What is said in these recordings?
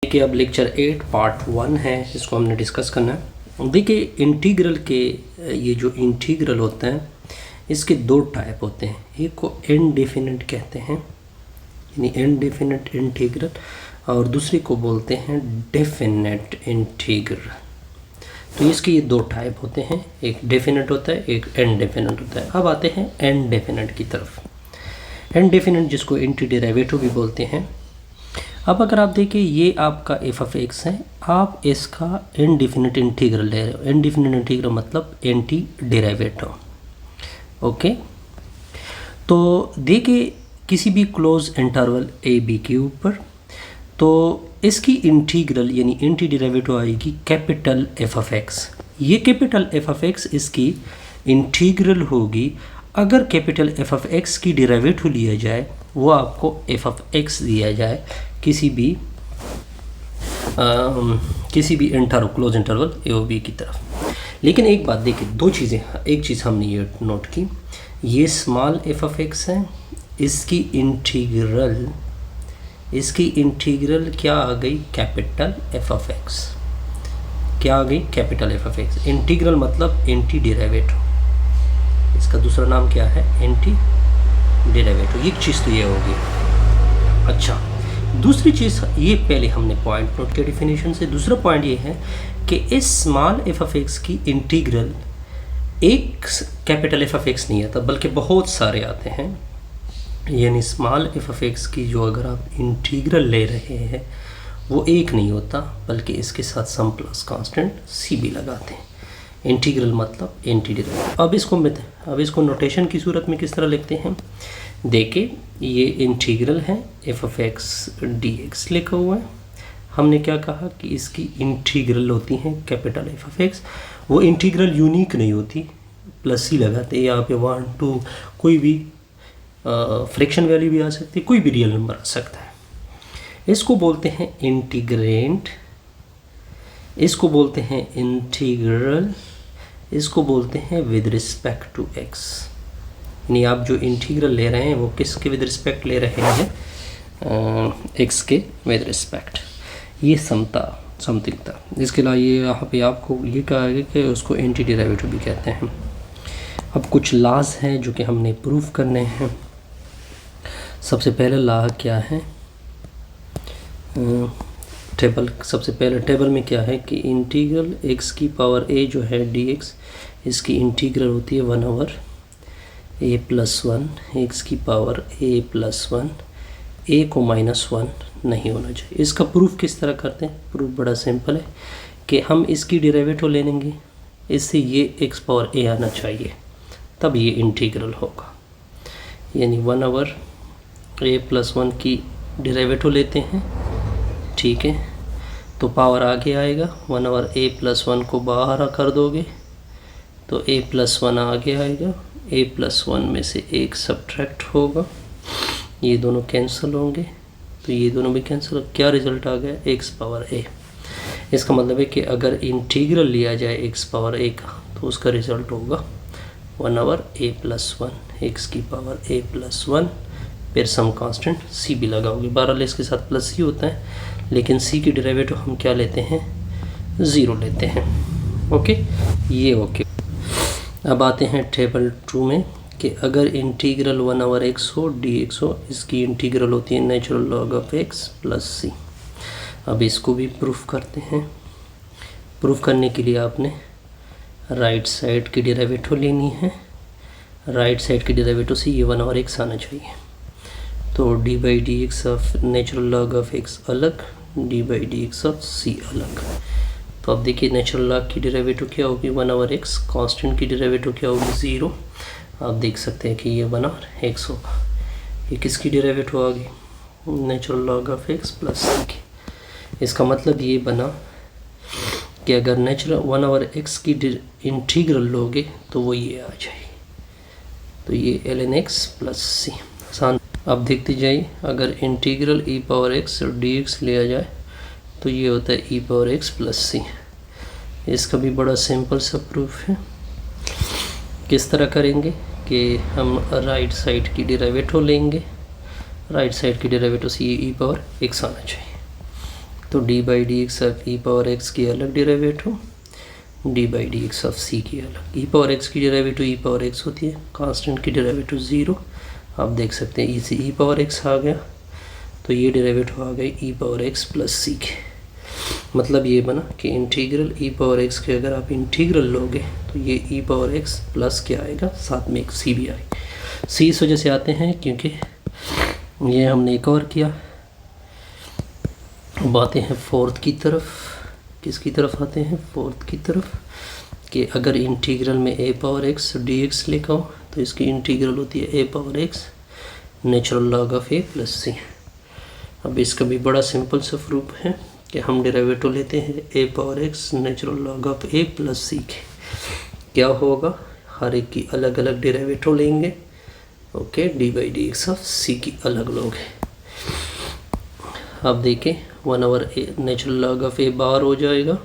देखिए अब lecture 8 part 1 है, इसको हमने डिस्कस करना है। देखिए इंटीग्रल के ये जो इंटीग्रल होते हैं इसके दो टाइप होते हैं। एक को इनडेफिनिट कहते हैं यानी इनडेफिनिट इंटीग्रल, और दूसरे को बोलते हैं डेफिनेट इंटीग्रल। तो इसके ये दो टाइप होते हैं, एक डेफिनेट होता है, एक इनडेफिनिट होता है। अब आते हैं इनडेफिनिट की तरफ। इनडेफिनिट जिसको एंटी डेरिवेटिव भी बोलते हैं। अब अगर आप देखें ये आपका एफ ऑफ एक्स है, आप इसका इनडेफिनिट इंटीग्रल ले रहे हो। इनडेफिनिट इंटीग्रल मतलब एंटी डेरिवेटिव। ओके, तो देखिए किसी भी क्लोज इंटरवल ए बी के ऊपर, तो इसकी इंटीग्रल यानी एंटी डेरिवेटिव आएगी कैपिटल एफ ऑफ एक्स। ये कैपिटल एफ ऑफ एक्स इसकी इंटीग्रल होगी। अगर कैपिटल एफ ऑफ एक्स की डेरिवेटिव लिया जाए वो आपको एफ ऑफ एक्स दिया जाए किसी भी क्लोज इंटरवल ए और बी की तरफ। लेकिन एक बात देखिए, दो चीज़ें, एक चीज़ हमने ये नोट की, ये स्मॉल एफ ऑफ एक्स है, इसकी इंटीग्रल क्या आ गई, कैपिटल एफ ऑफ एक्स। क्या आ गई, capital F of x. Integral मतलब एंटी डेरिवेटिव, इसका दूसरा नाम क्या है, एंटी डेरिवेटिव। एक चीज़ तो ये होगी। अच्छा, दूसरी चीज़, ये पहले हमने पॉइंट नोट किया डेफिनेशन से। दूसरा पॉइंट ये है कि इस स्मॉल एफ ऑफ एक्स की इंटीग्रल एक कैपिटल एफ ऑफ एक्स नहीं आता बल्कि बहुत सारे आते हैं। यानी स्मॉल एफ ऑफ एक्स की जो अगर आप इंटीग्रल ले रहे हैं वो एक नहीं होता बल्कि इसके साथ सम प्लस कांस्टेंट सी भी लगाते हैं। इंटीग्रल मतलब एंटी डेरिवेटिव। अब इसको नोटेशन की सूरत में किस तरह लिखते हैं, देखिए ये इंटीग्रल है F of x d x लिखा हुआ है। हमने क्या कहा कि इसकी इंटीग्रल होती हैं कैपिटल एफ ऑफ एक्स। वो इंटीग्रल यूनिक नहीं होती, प्लस सी लगाते हैं। यहाँ पे 1 2 कोई भी फ्रैक्शन वैल्यू भी आ सकती है, कोई भी रियल नंबर आ सकता है। इसको बोलते हैं इंटीग्रेंट, इसको बोलते हैं इंटीग्रल, इसको बोलते हैं विद रिस्पेक्ट टू एक्स। यानी आप जो इंटीग्रल ले रहे हैं वो किसके विद रिस्पेक्ट ले रहे हैं, एक्स के विद रिस्पेक्ट। ये समथिंग था। इसके अलावा ये यहाँ पे आपको ये कहा है कि उसको एंटी डेरिवेटिव भी कहते हैं। अब कुछ लॉज हैं जो कि हमने प्रूफ करने हैं। सबसे पहले लॉ क्या है, सबसे पहले टेबल में क्या है कि इंटीग्रल एक्स की पावर ए जो है डी एक्स, इसकी इंटीग्रल होती है 1/a + 1 एक्स की पावर a + 1। a को -1 नहीं होना चाहिए। इसका प्रूफ किस तरह करते हैं, प्रूफ बड़ा सिंपल है कि हम इसकी डेरिवेटिव ले लेंगे, इससे ये एक्स पावर a आना चाहिए, तब ये इंटीग्रल होगा। यानी 1/a + 1 की डेरिवेटिव लेते हैं, ठीक है, तो पावर आगे आएगा। 1/a + 1 को बाहर कर दोगे तो a + 1 आगे आएगा। a + 1 में से एक सब्ट्रैक्ट होगा, ये दोनों कैंसिल होंगे, तो ये दोनों भी कैंसिल। क्या रिजल्ट आ गया, एक्स पावर a। इसका मतलब है कि अगर इंटीग्रल लिया जाए एक्स पावर a का तो उसका रिजल्ट होगा 1/a + 1 एक्स की पावर a + 1, फिर सम कांस्टेंट c भी लगाओगे। बहरहाल इसके साथ प्लस ही होता है, लेकिन c की डेरिवेटिव हम क्या लेते हैं, 0 लेते हैं। ओके, ये ओके। अब आते हैं टेबल 2 में कि अगर इंटीग्रल 1/x हो dx हो, इसकी इंटीग्रल होती है natural log of x + c। अब इसको भी प्रूफ करते हैं। प्रूफ करने के लिए आपने राइट साइड की डेरिवेटिव लेनी है। राइट साइड की डेरिवेटिव से ये 1/x आना चाहिए। तो d/dx of natural log of x अलग, d/dx ऑफ c अलग। तो अब देखिए नेचुरल लॉग की डेरिवेटिव क्या होगी, 1/x, कांस्टेंट की डेरिवेटिव क्या होगी, 0। आप देख सकते हैं कि ये 1/x होगा। ये किसकी डेरिवेटिव आ गई, natural log of x + c की। इसका मतलब ये बना कि अगर नेचुरल 1/x की इंटीग्रल लोगे तो वो ये आ जाएगी, तो ये ln x + c। आसान। अब देखते जाइए, अगर इंटीग्रल e⁻x और dx लिया जाए तो ये होता है e⁻x + c। इसका भी बड़ा सिंपल सा प्रूफ है। किस तरह करेंगे कि हम राइट साइड की डेरिवेटिव लेंगे, राइट साइड की डेरिवेटिव से e⁻x आना चाहिए। तो d by d x of e power x की अलग derivative, d by d x of c की अलग। ई पावर एक्स की डेरिवेटिव ई पावर एक्स होती है, कांस्टेंट की डेरिवेटिव 0। आप देख सकते हैं ई से ई पावर एक्स आ गया, तो ये डेरिवेटिव आ गई ई पावर एक्स प्लस सी के। मतलब ये बना कि इंटीग्रल ई पावर एक्स के अगर आप इंटीग्रल लोगे तो ये ई पावर एक्स प्लस क्या आएगा, साथ में एक सी भी आएगी। सी इस वजह से आते हैं क्योंकि ये हमने एक और किया। अब आते हैं फोर्थ की तरफ। किसकी तरफ आते हैं? फोर्थ की तरफ, कि अगर इंटीग्रल में a power x d x लिखा हो तो इसकी इंटीग्रल होती है a power x natural log of a plus c. अब इसका भी बड़ा सिंपल सा प्रूफ है कि हम डेरिवेटिव लेते हैं a power x natural log of a plus c के। क्या होगा, हर एक की अलग अलग डेरिवेटिव लेंगे। Okay, d by d x of c की अलग लोग है। अब देखें 1/a natural log of a बार हो जाएगा,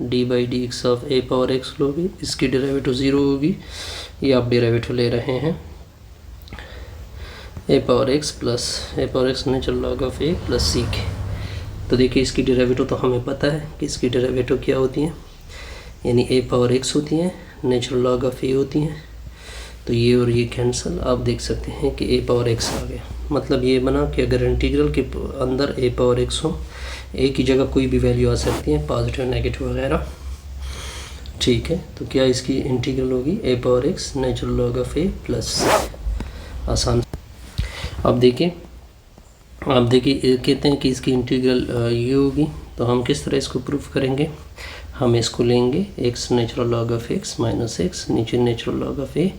d by d x of a power x लोगे, इसकी डेरिवेटिव 0 होगी। ये आप डेरिवेटिव ले रहे हैं a power x plus a power x natural log of a plus c के। तो देखिए इसकी डेरिवेटिव तो हमें पता है कि इसकी डेरिवेटिव क्या होती है, यानी ए पावर एक्स होती है, नेचुरल लॉग ऑफ ए होती हैं। तो ये और ये कैंसिल, आप देख सकते हैं कि ए पावर एक्स आ गया। मतलब ये बना कि अगर इंटीग्रल के अंदर ए पावर एक्स हो, ए की जगह कोई भी वैल्यू आ सकती है, पॉजिटिव नेगेटिव वगैरह। ठीक है, तो क्या इसकी इंटीग्रल होगी a power x natural log of a plus, आसान। अब देखिए कहते हैं कि इसकी इंटीग्रल ये होगी, तो हम किस तरह इसको प्रूफ करेंगे? हम इसको लेंगे x natural log of x minus x, नीचे natural log of a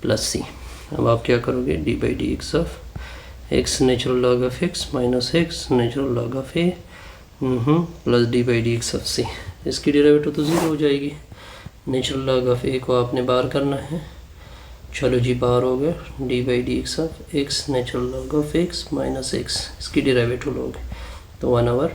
plus c. अब आप क्या करोगे, d by d x of x natural log of x minus x natural log of a plus d by d x of c. इसकी derivative तो 0 हो जाएगी। Natural log of ए को आपने बाहर करना है, चलो जी बाहर हो गया, D by d x of x natural log of x minus x, इसकी डेरिवेटिव लोगे तो 1/,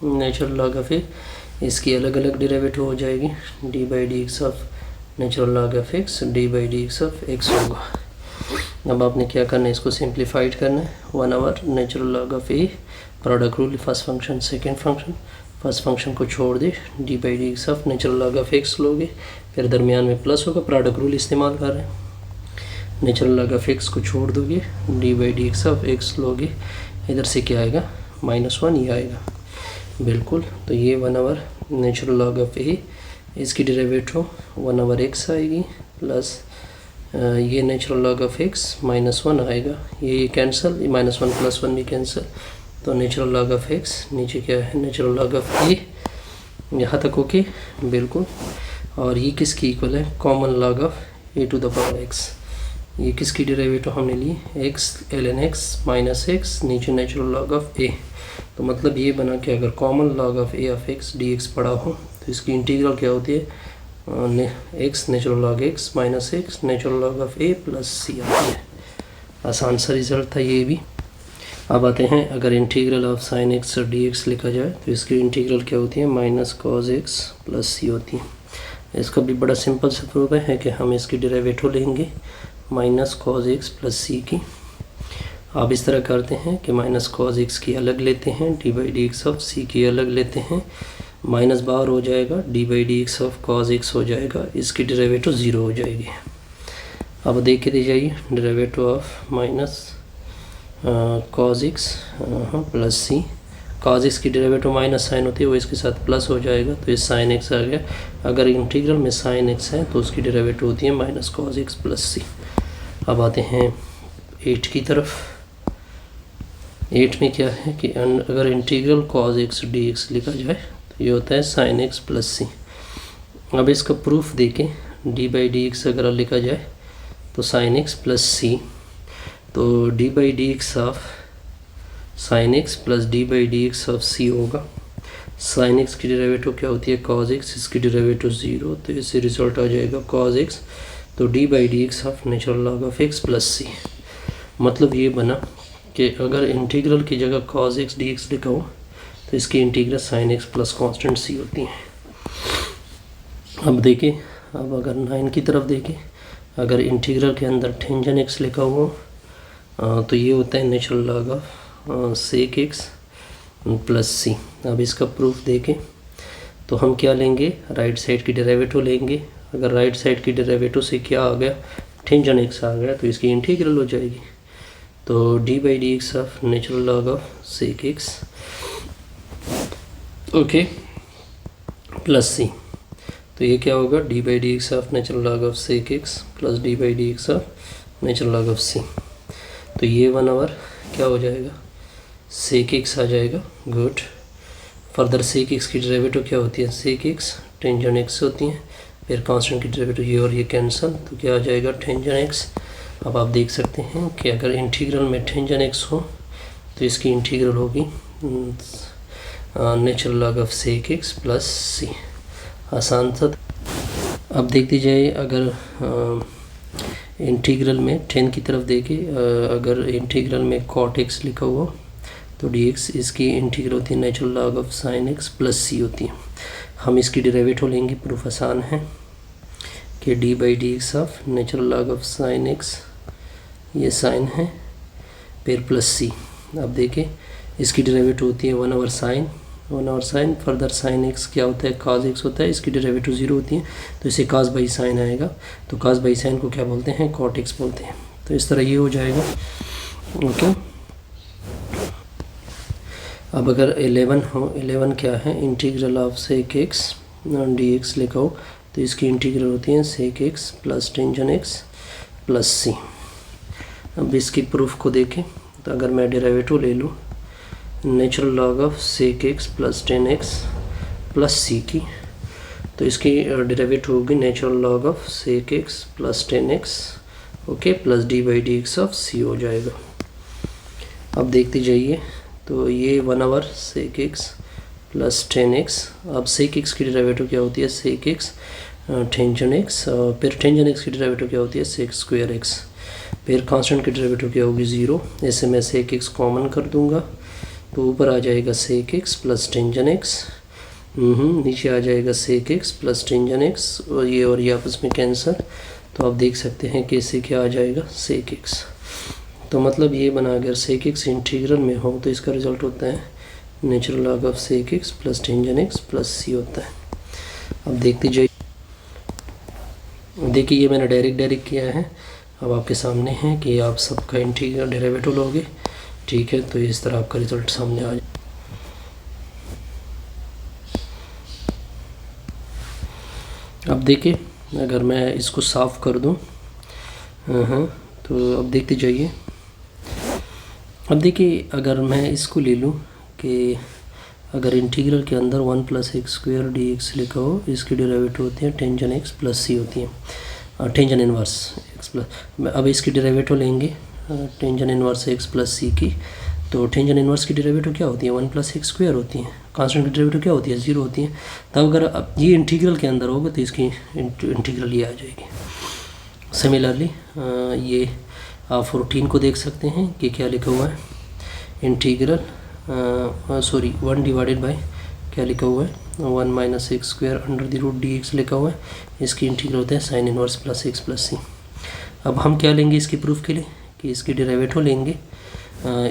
नेचुरल लॉग ऑफ ए, इसकी अलग अलग डेरिवेटिव हो जाएगी, D by d x of natural log of x D by d x of x होगा। अब आपने क्या करना है, इसको सिंप्लीफाइड करना है। 1/, natural log of a, product rule, first function second function, first function को छोड़ दे, d by d x of natural log of x लोगे, फिर दरमियान में प्लस होगा, प्रोडक्ट रूल इस्तेमाल कर रहे हैं। नेचुरल लॉग ऑफ एक्स को छोड़ दोगे, D by d x of x लोगे, इधर से क्या आएगा -1 ये आएगा, बिल्कुल। तो ये 1/, नेचुरल लॉग ऑफ ए, इसकी डेरिवेटिव 1/x आएगी प्लस ये नेचुरल लॉग ऑफ एक्स -1 आएगा, ये कैंसिल, ये -1 + 1 भी कैंसिल, तो नेचुरल लॉग ऑफ एक्स, नीचे क्या है नेचुरल लॉग ऑफ ए, यहाँ तक ओके, बिल्कुल। और ये किसकी इक्वल है, common log of a to the power x. ये किसकी डेरिवेटिव हमने ली, x ln x minus x, नीचे नेचुरल लॉग ऑफ ए। तो मतलब ये बना कि अगर common log of a of x d x पड़ा हो तो इसकी इंटीग्रल क्या होती है, x natural log x minus x natural log of a plus c आती है। आसान सा रिजल्ट था ये भी। अब आते हैं, अगर इंटीग्रल ऑफ साइन एक्स और डी एक्स लिखा जाए तो इसकी इंटीग्रल क्या होती है, minus cos X plus c होती है। इसका भी बड़ा सिंपल सा प्रूफ है कि हम इसकी डेरिवेटिव लेंगे minus cos X plus c की। आप इस तरह करते हैं कि माइनस कॉज एक्स की अलग लेते हैं, d by d x of c की अलग लेते हैं, माइनस बाहर हो जाएगा, d by d x of cos x हो जाएगा, इसकी डेरिवेटिव 0 हो जाएगी। अब देख के दे जाइए, derivative of minus cos X plus C, cos X की डेरिवेटिव माइनस साइन होती है, वो इसके साथ प्लस हो जाएगा, तो ये साइन एक्स आ गया। अगर इंटीग्रल में साइन एक्स है तो उसकी डेरिवेटिव होती है minus cos X plus c. अब आते हैं 8 की तरफ। 8 में क्या है कि अगर integral cos x d x लिखा जाए तो ये होता है साइन एक्स प्लस सी। अब इसका प्रूफ देखें, डी बाई डी एक्स अगर लिखा जाए तो साइन एक्स प्लस सी, तो d by d x of sine x plus d by d x of c होगा। साइन एक्स की डेरिवेटिव क्या होती है, कॉज एक्स, इसकी डेरिवेटिव 0, तो इससे रिजल्ट आ जाएगा कॉज एक्स, तो d by d x of natural log of x plus c. मतलब ये बना कि अगर इंटीग्रल की जगह कॉज एक्स डी एक्स लिखा हो तो इसकी integral sine x plus constant c होती है। अब देखें, अब अगर 9 की तरफ देखें, अगर इंटीग्रल के अंदर टेंजेंट एक्स लिखा हो तो ये होता है natural log of sec x plus c. अब इसका प्रूफ देखें तो हम क्या लेंगे, राइट साइड की डेरिवेटिव लेंगे। अगर राइट साइड की डेरिवेटिव से क्या आ गया, टेंजेंट एक्स आ गया, तो इसकी इंटीग्रल हो जाएगी। तो d by d x of natural log of sec x, okay, plus c. तो ये क्या होगा, d by d x of natural log of sec x plus d by d x of natural log of c. तो ये 1/, क्या हो जाएगा, sec x आ जाएगा। गुड। फर्दर सेक एक्स की डेरिवेटिव क्या होती है, सेक एक्स टेंजेंट एक्स होती हैं। फिर कांस्टेंट की डेरिवेटिव ये और ये कैंसिल, तो क्या आ जाएगा, टेंजेंट एक्स। अब आप देख सकते हैं कि अगर इंटीग्रल में टेंजेंट एक्स हो तो इसकी इंटीग्रल होगी natural log of sec x plus c. आसान था। अब देख दीजिए, अगर इंटीग्रल में 10 की तरफ देखें, अगर इंटीग्रल में कॉट एक्स लिखा हुआ तो डी एक्स, इसकी इंटीग्रल होती है natural log of sine x plus c होती है। हम इसकी डेरिवेटिव लेंगे, प्रूफ आसान है कि D by d x of natural log of sine x, ये साइन है, फिर प्लस सी। अब देखें इसकी डेरिवेटिव होती है 1/sin, फर्दर साइन एक्स क्या होता है, काज एक्स होता है, इसकी डेरिवेटिव 0 होती है, तो इसे काज बाई साइन आएगा। तो काज बाई साइन को क्या बोलते हैं, कॉट एक्स बोलते हैं। तो इस तरह ये हो जाएगा, ओके। अब अगर 11 हो, 11 क्या है, integral of sec x d x लिखा हो तो इसकी इंटीग्रल होती है sec x plus tangent x plus c. अब इसकी प्रूफ को देखें तो अगर मैं डेरिवेटिव ले लूँ natural log of sec x plus 10x plus c की, तो इसकी डेरिवेटिव होगी natural log of sec x plus 10x, okay, plus d by d x of c हो जाएगा। अब देखते जाइए, तो ये 1/, सेक एक्स प्लस 10x। अब सेक एक्स की डेरिवेटिव क्या होती है, सेक एक्स टेंजेंट एक्स, और फिर टेंजेंट एक्स की डेरिवेटिव क्या होती है, सेक स्क्वायर एक्स। फिर कांस्टेंट की डेरिवेटिव क्या होगी, 0। ऐसे मैं सेक एक्स कॉमन कर दूंगा तो ऊपर आ जाएगा sec x plus tangent X, नीचे आ जाएगा sec x plus tangent X, और ये आपस में कैंसिल। तो आप देख सकते हैं कि इससे क्या आ जाएगा, सेक एक्स। तो मतलब ये बना, अगर सेक एक्स इंटीग्रल में हो तो इसका रिजल्ट होता है natural log of sec x plus tangent x plus c होता है। अब देखते जाइए, देखिए ये मैंने डायरेक्ट किया है। अब आपके सामने है कि आप सबका इंटीग्रल डेरिवेटिव लोगे, ठीक है, तो इस तरह आपका रिजल्ट सामने आ जाए। अब देखिए, अगर मैं इसको साफ कर दूं, तो अब देखते जाइए। अब देखिए, अगर मैं इसको ले लूं कि अगर इंटीग्रल के अंदर 1 + x² dx लिखा हो, इसकी डेरिवेटिव होती है टेंजेंट एक्स प्लस सी होती है, टेंजेंट इनवर्स एक्स प्लस। अब इसकी डेरिवेटिव लेंगे tangent inverse x plus c की, तो टेंजेंट इनवर्स की डेरिवेटिव क्या होती है, 1 + x² होती है। कांस्टेंट की डेरिवेटिव क्या होती है, 0 होती है। तब अगर अब ये इंटीग्रल के अंदर होगा तो इसकी इंटीग्रल ये आ जाएगी। सिमिलरली ये आप 14 को देख सकते हैं कि क्या लिखा हुआ है, इंटीग्रल 1 डिवाइडेड बाय क्या लिखा हुआ है, 1 - x² √dx लिखा हुआ है। इसकी इंटीग्रल होता है sine inverse plus x plus c. अब हम क्या लेंगे इसकी प्रूफ के लिए, कि इसकी डेरिवेटिव लेंगे।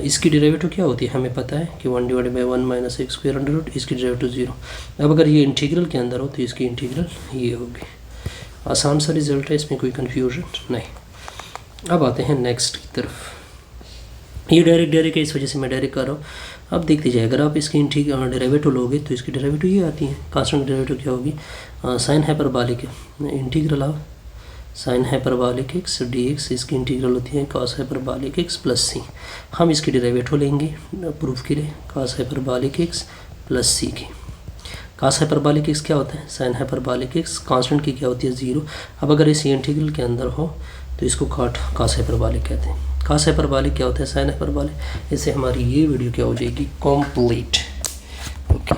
इसकी डेरिवेटिव क्या होती है, हमें पता है कि 1 / 1 - x², इसकी डेरिवेटिव 0। अब अगर ये इंटीग्रल के अंदर हो तो इसकी इंटीग्रल ये होगी। आसान सा रिजल्ट है, इसमें कोई कन्फ्यूजन नहीं। अब आते हैं नेक्स्ट की तरफ। ये डायरेक्ट है, इस वजह से मैं डायरेक्ट कर रहा हूँ। अब देखते जाइए, अगर आप इसकी डेरिवेटिव लोगे तो इसकी डेरिवेटिव ये आती है। कांस्टेंट डेरिवेटिव क्या होगी, sign hyperbolic integral of sine hyperbolic x dx, इसकी इंटीग्रल होती है कॉस हाइपरबॉलिक एक्स प्लस सी। हम इसकी डेरिवेटिव लेंगे प्रूफ के लिए, cos hyperbolic x plus c की। कॉस हाइपरबॉलिक एक्स क्या होता है, साइन हाइपरबॉलिक एक्स, कांस्टेंट की क्या होती है 0। अब अगर इस इंटीग्रल के अंदर हो तो इसको कॉस हाइपरबॉलिक कहते हैं। कॉस हाइपरबॉलिक क्या होता है, साइन हाइपरबॉलिक। इससे हमारी ये वीडियो क्या हो जाएगी, कंप्लीट। ओके।